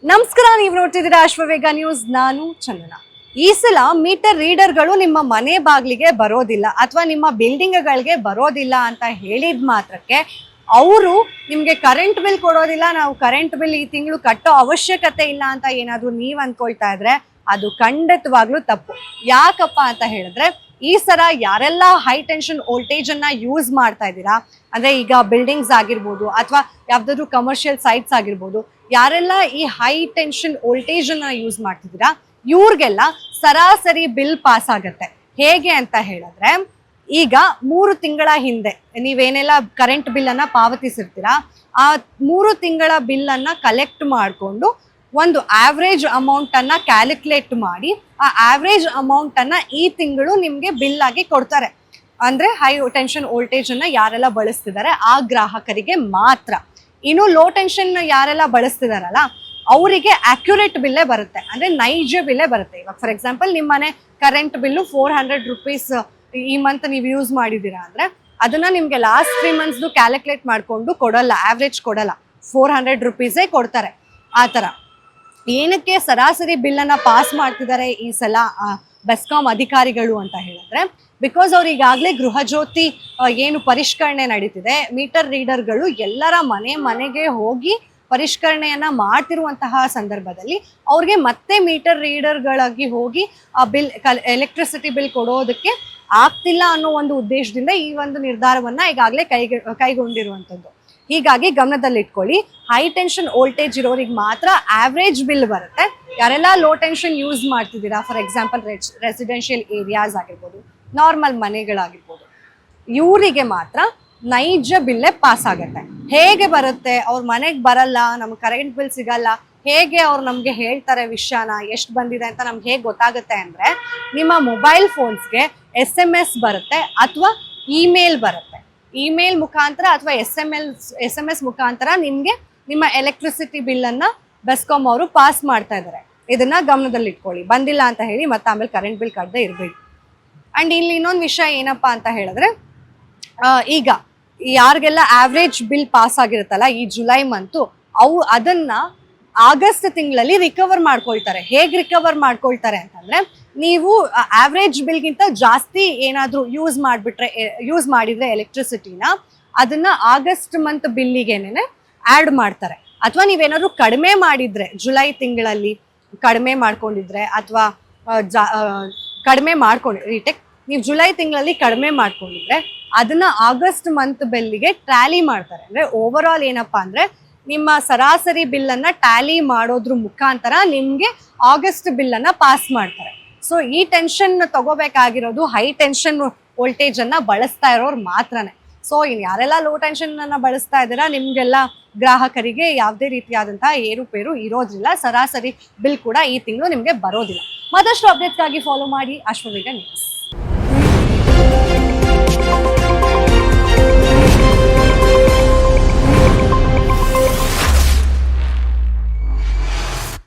ನಮಸ್ಕಾರ, ನೀವು ನೋಡ್ತಿದ್ದೀರಾ ಅಶ್ವವೇಗ ನ್ಯೂಸ್. ನಾನು ಚಂದನ. ಈ ಸಲ ಮೀಟರ್ ರೀಡರ್ಗಳು ನಿಮ್ಮ ಮನೆ ಬಾಗಿಲಿಗೆ ಬರೋದಿಲ್ಲ ಅಥವಾ ನಿಮ್ಮ ಬಿಲ್ಡಿಂಗ್ಗಳಿಗೆ ಬರೋದಿಲ್ಲ ಅಂತ ಹೇಳಿದ ಮಾತ್ರಕ್ಕೆ ಅವರು ನಿಮಗೆ ಕರೆಂಟ್ ಬಿಲ್ ಕೊಡೋದಿಲ್ಲ, ನಾವು ಕರೆಂಟ್ ಬಿಲ್ ಈ ತಿಂಗಳು ಕಟ್ಟೋ ಅವಶ್ಯಕತೆ ಇಲ್ಲ ಅಂತ ಏನಾದರೂ ನೀವು ಅಂದ್ಕೊಳ್ತಾ ಇದ್ರೆ ಅದು ಖಂಡಿತವಾಗ್ಲೂ ತಪ್ಪು. ಯಾಕಪ್ಪ ಅಂತ ಹೇಳಿದ್ರೆ ಈ ಸಲ ಯಾರೆಲ್ಲ ಹೈ ಟೆನ್ಷನ್ ವೋಲ್ಟೇಜ್ ಅನ್ನ ಯೂಸ್ ಮಾಡ್ತಾ ಇದ್ದೀರಾ, ಅಂದ್ರೆ ಈಗ ಬಿಲ್ಡಿಂಗ್ಸ್ ಆಗಿರ್ಬೋದು ಅಥವಾ ಯಾವ್ದಾದ್ರು ಕಮರ್ಷಿಯಲ್ ಸೈಟ್ಸ್ ಆಗಿರ್ಬೋದು, ಯಾರೆಲ್ಲ ಈ ಹೈ ಟೆನ್ಷನ್ ವೋಲ್ಟೇಜ್ ಅನ್ನ ಯೂಸ್ ಮಾಡ್ತಿದ್ದೀರಾ ಇವ್ರಿಗೆಲ್ಲ ಸರಾಸರಿ ಬಿಲ್ ಪಾಸ್ ಆಗತ್ತೆ. ಹೇಗೆ ಅಂತ ಹೇಳಿದ್ರೆ, ಈಗ 3 ತಿಂಗಳ ಹಿಂದೆ ನೀವೇನೆಲ್ಲ ಕರೆಂಟ್ ಬಿಲ್ ಅನ್ನ ಪಾವತಿಸಿರ್ತೀರಾ, ಆ 3 ತಿಂಗಳ ಬಿಲ್ ಅನ್ನ ಕಲೆಕ್ಟ್ ಮಾಡಿಕೊಂಡು ಒಂದು ಆವ್ರೇಜ್ ಅಮೌಂಟ್ ಅನ್ನ ಕ್ಯಾಲ್ಕುಲೇಟ್ ಮಾಡಿ ಆ ಆವ್ರೇಜ್ ಅಮೌಂಟ್ ಅನ್ನ ಈ ತಿಂಗಳು ನಿಮ್ಗೆ ಬಿಲ್ ಆಗಿ ಕೊಡ್ತಾರೆ. ಅಂದ್ರೆ ಹೈ ಟೆನ್ಷನ್ ವೋಲ್ಟೇಜ್ ಅನ್ನ ಯಾರೆಲ್ಲ ಬಳಸ್ತಿದ್ದಾರೆ ಆ ಗ್ರಾಹಕರಿಗೆ ಮಾತ್ರ. ಇನ್ನು ಲೋ ಟೆನ್ಷನ್ ಯಾರೆಲ್ಲ ಬಳಸ್ತಿದಾರಲ್ಲ ಅವರಿಗೆ ಅಕ್ಯುರೇಟ್ ಬಿಲ್ಲೇ ಬರುತ್ತೆ, ಅಂದ್ರೆ ನೈಜ ಬಿಲ್ಲೇ ಬರುತ್ತೆ. ಇವಾಗ ಫಾರ್ ಎಕ್ಸಾಂಪಲ್ ನಿಮ್ಮನೆ ಕರೆಂಟ್ ಬಿಲ್ಲು 400 ರುಪೀಸ್ ಈ ಮಂತ್ ನೀವು ಯೂಸ್ ಮಾಡಿದೀರಾ ಅಂದ್ರೆ ಅದನ್ನ ನಿಮ್ಗೆ ಲಾಸ್ಟ್ 3 months ಕ್ಯಾಲ್ಕುಲೇಟ್ ಮಾಡ್ಕೊಂಡು ಕೊಡಲ್ಲ, ಆವ್ರೇಜ್ ಕೊಡಲ್ಲ, 400 ರುಪೀಸೇ ಕೊಡ್ತಾರೆ. ಆ ಥರ ಏನಕ್ಕೆ ಸರಾಸರಿ ಬಿಲ್ ಅನ್ನ ಪಾಸ್ ಮಾಡ್ತಿದ್ದಾರೆ ಈ ಸಲ ಬೆಸ್ಕಾಂ ಅಧಿಕಾರಿಗಳು ಅಂತ ಹೇಳಿದ್ರೆ, ಬಿಕಾಸ್ ಅವ್ರು ಈಗಾಗಲೇ ಗೃಹ ಜ್ಯೋತಿ ಏನು ಪರಿಷ್ಕರಣೆ ನಡೀತಿದೆ, ಮೀಟರ್ ರೀಡರ್ಗಳು ಎಲ್ಲರ ಮನೆಗೆ ಹೋಗಿ ಪರಿಷ್ಕರಣೆಯನ್ನ ಮಾಡ್ತಿರುವಂತಹ ಸಂದರ್ಭದಲ್ಲಿ ಅವ್ರಿಗೆ ಮತ್ತೆ ಮೀಟರ್ ರೀಡರ್ಗಳಾಗಿ ಹೋಗಿ ಬಿಲ್ ಎಲೆಕ್ಟ್ರಿಸಿಟಿ ಬಿಲ್ ಕೊಡೋದಕ್ಕೆ ಆಗ್ತಿಲ್ಲ ಅನ್ನೋ ಒಂದು ಉದ್ದೇಶದಿಂದ ಈ ಒಂದು ನಿರ್ಧಾರವನ್ನ ಈಗಾಗಲೇ ಕೈಗೊಂಡಿರುವಂಥದ್ದು. ಹೀಗಾಗಿ ಗಮನದಲ್ಲಿಟ್ಕೊಳ್ಳಿ, ಹೈ ಟೆನ್ಷನ್ ವೋಲ್ಟೇಜ್ ಇರೋರಿಗೆ ಮಾತ್ರ ಆವ್ರೇಜ್ ಬಿಲ್ ಬರುತ್ತೆ. ಯಾರೆಲ್ಲ ಲೋ ಟೆನ್ಷನ್ ಯೂಸ್ ಮಾಡ್ತಿದ್ದೀರಾ, ಫಾರ್ ಎಕ್ಸಾಂಪಲ್ ರೆಸಿಡೆನ್ಷಿಯಲ್ ಏರಿಯಾಸ್ ಆಗಿರ್ಬೋದು, ನಾರ್ಮಲ್ ಮನೆಗಳಾಗಿರ್ಬೋದು, ಇವರಿಗೆ ಮಾತ್ರ ನೈಜ ಬಿಲ್ಲೇ ಪಾಸ್ ಆಗುತ್ತೆ. ಹೇಗೆ ಬರುತ್ತೆ? ಅವ್ರ ಮನೆಗೆ ಬರಲ್ಲ, ನಮ್ಗೆ ಕರೆಂಟ್ ಬಿಲ್ ಸಿಗಲ್ಲ, ಹೇಗೆ ಅವ್ರು ನಮಗೆ ಹೇಳ್ತಾರೆ ವಿಷಯನ ಎಷ್ಟು ಬಂದಿದೆ ಅಂತ ನಮ್ಗೆ ಹೇಗೆ ಗೊತ್ತಾಗುತ್ತೆ ಅಂದರೆ, ನಿಮ್ಮ ಮೊಬೈಲ್ ಫೋನ್ಸ್ಗೆ SMS ಬರುತ್ತೆ ಅಥವಾ ಇಮೇಲ್ ಬರುತ್ತೆ. ಇಮೇಲ್ ಮುಖಾಂತರ ಅಥವಾ SMS ಮುಖಾಂತರ ನಿಮಗೆ ನಿಮ್ಮ ಎಲೆಕ್ಟ್ರಿಸಿಟಿ ಬಿಲ್ಲನ್ನು ಬೆಸ್ಕಾಂ ಅವರು ಪಾಸ್ ಮಾಡ್ತಾ ಇದ್ದಾರೆ. ಇದನ್ನ ಗಮನದಲ್ಲಿ ಇಟ್ಕೊಳ್ಳಿ, ಬಂದಿಲ್ಲ ಅಂತ ಹೇಳಿ ಮತ್ತೆ ಆಮೇಲೆ ಕರೆಂಟ್ ಬಿಲ್ ಕಟ್ಟದೆ ಇರಬೇಡಿ. ಆ್ಯಂಡ್ ಇಲ್ಲಿ ಇನ್ನೊಂದು ವಿಷಯ ಏನಪ್ಪ ಅಂತ ಹೇಳಿದ್ರೆ, ಈಗ ಯಾರಿಗೆಲ್ಲ ಆವ್ರೇಜ್ ಬಿಲ್ ಪಾಸ್ ಆಗಿರುತ್ತಲ್ಲ ಈ ಜುಲೈ ಮಂತು, ಅದನ್ನ ಆಗಸ್ಟ್ ತಿಂಗಳಲ್ಲಿ ರಿಕವರ್ ಮಾಡ್ಕೊಳ್ತಾರೆ. ಹೇಗೆ ರಿಕವರ್ ಮಾಡ್ಕೊಳ್ತಾರೆ ಅಂತಂದ್ರೆ, ನೀವು ಆವ್ರೇಜ್ ಬಿಲ್ಗಿಂತ ಜಾಸ್ತಿ ಏನಾದರೂ ಯೂಸ್ ಮಾಡಿದ್ರೆ ಎಲೆಕ್ಟ್ರಿಸಿಟಿನ, ಅದನ್ನ ಆಗಸ್ಟ್ ಮಂತ್ ಬಿಲ್ಲಿಗೆನೆ ಆ್ಯಡ್ ಮಾಡ್ತಾರೆ. ಅಥವಾ ನೀವೇನಾದ್ರು ಕಡಿಮೆ ಮಾಡಿದ್ರೆ, ಜುಲೈ ತಿಂಗಳಲ್ಲಿ ಕಡಿಮೆ ಮಾಡ್ಕೊಂಡಿದ್ರೆ ಅಥವಾ ಕಡಿಮೆ ರೀಟೆಕ್ ನೀವು ಜುಲೈ ತಿಂಗಳಲ್ಲಿ ಕಡಿಮೆ ಮಾಡ್ಕೊಂಡಿದ್ರೆ ಅದನ್ನ ಆಗಸ್ಟ್ ಮಂತ್ ಬಿಲ್ಲಿಗೆ ಟ್ಯಾಲಿ ಮಾಡ್ತಾರೆ. ಅಂದ್ರೆ ಓವರ್ ಆಲ್ ಏನಪ್ಪಾ ಅಂದ್ರೆ ನಿಮ್ಮ ಸರಾಸರಿ ಬಿಲ್ಲನ್ನು ಟ್ಯಾಲಿ ಮಾಡೋದ್ರ ಮುಖಾಂತರ ನಿಮಗೆ ಆಗಸ್ಟ್ ಬಿಲ್ಲನ್ನು ಪಾಸ್ ಮಾಡ್ತಾರೆ. ಸೊ ಈ ಟೆನ್ಷನ್ ತಗೋಬೇಕಾಗಿರೋದು ಹೈ ಟೆನ್ಷನ್ ವೋಲ್ಟೇಜ್ ಅನ್ನ ಬಳಸ್ತಾ ಇರೋರು ಮಾತ್ರನೇ. ಸೊ ಇನ್ನು ಯಾರೆಲ್ಲ ಲೋ ಟೆನ್ಷನ್ ಅನ್ನ ಬಳಸ್ತಾ ಇದ್ದೀರಾ ನಿಮ್ಗೆಲ್ಲ ಗ್ರಾಹಕರಿಗೆ ಯಾವುದೇ ರೀತಿಯಾದಂತಹ ಏರುಪೇರು ಇರೋದಿಲ್ಲ, ಸರಾಸರಿ ಬಿಲ್ ಕೂಡ ಈ ತಿಂಗಳು ನಿಮಗೆ ಬರೋದಿಲ್ಲ. ಮತ್ತಷ್ಟು ಅಪ್ಡೇಟ್ಗಾಗಿ ಫಾಲೋ ಮಾಡಿ ಅಶ್ವವೇಗ ನ್ಯೂಸ್.